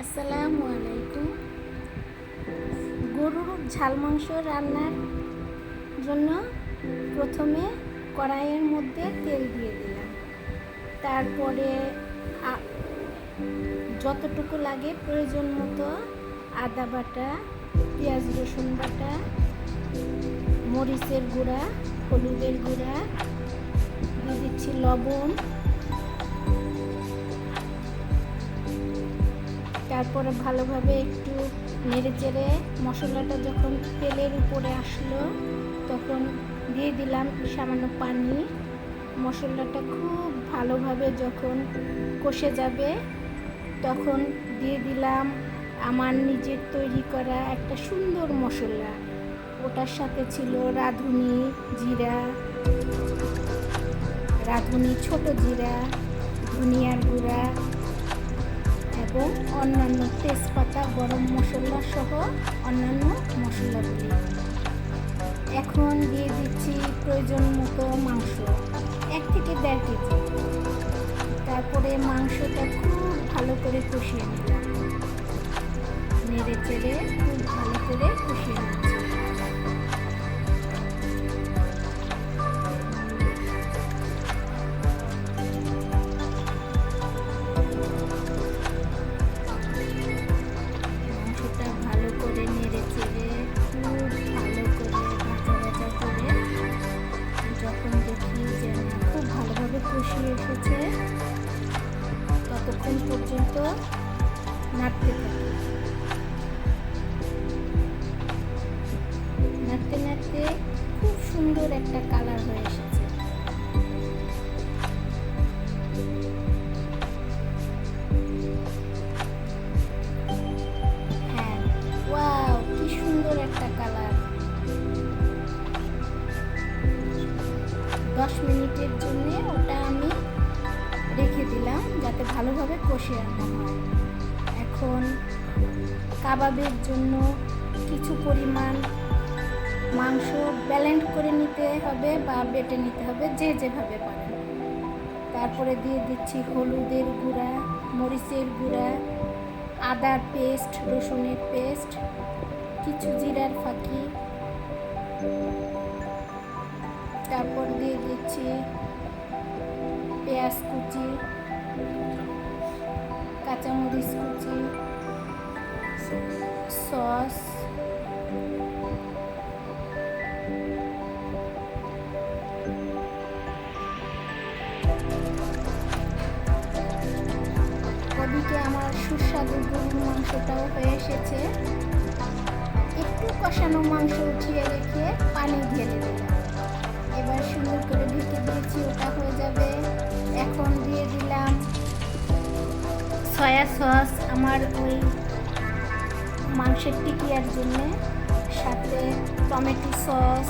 আসসালামু আলাইকুম। গরুর ঝাল মাংস রান্নার জন্য প্রথমে কড়াইয়ের মধ্যে তেল দিয়ে দিলাম। তারপরে যতটুকু লাগে প্রয়োজন মতো আদা বাটা, পেঁয়াজ রসুন বাটা, মরিচের গুঁড়া, হলুদের গুঁড়া, দিয়ে দিচ্ছি লবণ। তারপরে ভালোভাবে একটু নেড়ে চেড়ে মশলাটা যখন তেলের উপরে আসলো তখন দিয়ে দিলাম সামান্য পানি। মশলাটা খুব ভালোভাবে যখন কষে যাবে তখন দিয়ে দিলাম আমার নিজের তৈরি করা একটা সুন্দর মশলা। ওটার সাথে ছিল রাঁধুনি জিরা, রাঁধুনি ছোট জিরা, ধনিয়ার গুঁড়া এবং অন্যান্য তেজপাতা, গরম মশলা সহ অন্যান্য মশলাগুলি। এখন দিয়ে দিচ্ছি প্রয়োজন মতো মাংস, 1 থেকে 1.5 কেজি। তারপরে মাংসটা খুব ভালো করে কষিয়ে নিলাম, নেড়ে চেড়ে খুব ভালো করে কষিয়ে নিচ্ছি। ভালো করে নেড়ে চেড়ে খুব ভালো করে ভাজা ভাজা করে যখন দেখি যে খুব ভালোভাবে কষিয়ে এসেছে ততক্ষণ পর্যন্ত নাড়তে থাকি। নাড়তে নাড়তে খুব সুন্দর একটা কালার হয়ে এসেছে। একটা কালার। 10 মিনিটের জন্য ওটা আমি রেখে দিলাম যাতে ভালোভাবে কষিয়ে আনা হয়। এখন কাবাবের জন্য কিছু পরিমাণ মাংস ব্যালেন্ড করে নিতে হবে বা বেটে নিতে হবে, যে যেভাবে পারেন। তারপরে দিয়ে দিচ্ছি হলুদের গুঁড়া, মরিচের গুঁড়া, আদার পেস্ট, রসুনের পেস্ট, কিছু জিরার ফাঁকি। তারপর দিয়ে দিচ্ছি পেঁয়াজ কুচি, কাঁচামরিচ কুচি, সস, ওদিকে আমার সুস্বাদু গরুর মাংসটাও হয়ে এসেছে। একটু কষানো মাংস উঠিয়ে রেখে পানি ঢেলে দিলাম। এবার সুন্দর করে ঢেকে দিয়েছি, ওটা হয়ে যাবে। এখন দিয়ে দিলাম সয়া সস আমার ওই মাংসের টিকিয়ার জন্য, সাথে টমেটো সস,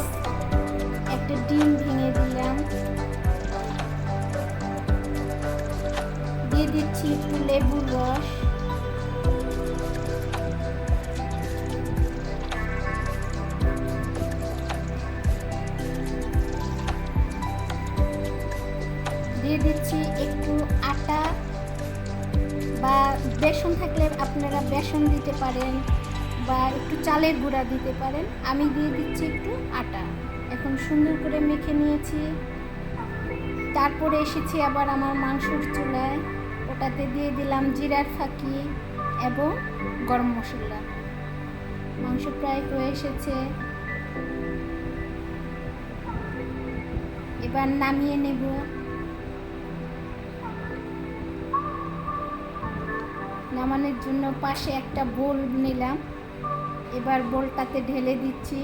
একটা ডিম ভেঙে দিলাম, দিয়ে দিচ্ছি একটু লেবুর রস, দিয়ে দিচ্ছি একটু আটা বা বেসন থাকলে আপনারা বেসন দিতে পারেন বা একটু চালের গুঁড়া দিতে পারেন। আমি দিয়ে দিচ্ছি একটু আটা। এখন সুন্দর করে মেখে নিয়েছি। তারপরে এসেছি আবার আমার মাংসর চুলায়, ওটাতে দিয়ে দিলাম জিরার ফাঁকি এবং গরম মশলা। মাংস প্রায় হয়ে এসেছে, এবার নামিয়ে নেব। নামানোর জন্য পাশে একটা বোল নিলাম, এবার বোলটাতে ঢেলে দিচ্ছি।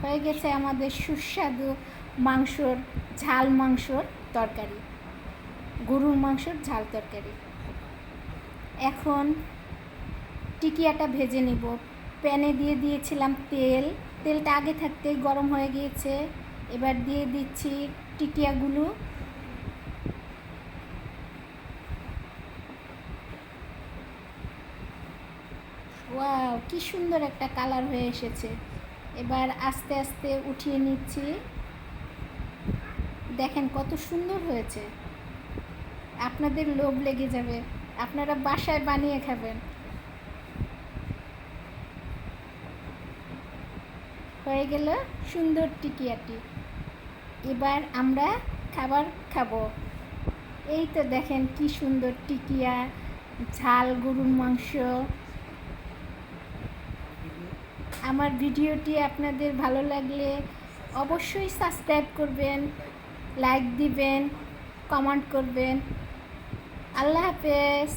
হয়ে গেছে আমাদের সুস্বাদু মাংসর ঝাল মাংসর তরকারি, গরুর মাংসর ঝাল তরকারি। এখন টিকিয়াটা ভেজে নেব। প্যানে দিয়ে দিয়েছিলাম তেল, তেলটা আগে থাকতেই গরম হয়ে গিয়েছে। এবার দিয়ে দিচ্ছি টিকিয়াগুলো। ওয়াও, কি সুন্দর একটা কালার হয়ে এসেছে। এবার আস্তে আস্তে উঠিয়ে নিচ্ছি। দেখেন কত সুন্দর হয়েছে, আপনাদের লোভ লেগে যাবে, আপনারা বাসায় বানিয়ে খাবেন। হয়ে গেল সুন্দর টিকিয়াটি। এবার আমরা খাবার খাবো। এই তো দেখেন কি সুন্দর টিকিয়া, ঝাল গরুর মাংস। আমার ভিডিওটি আপনাদের ভালো লাগলে অবশ্যই সাবস্ক্রাইব করবেন, লাইক দিবেন, কমেন্ট করবেন। আল্লাহ হাফেজ।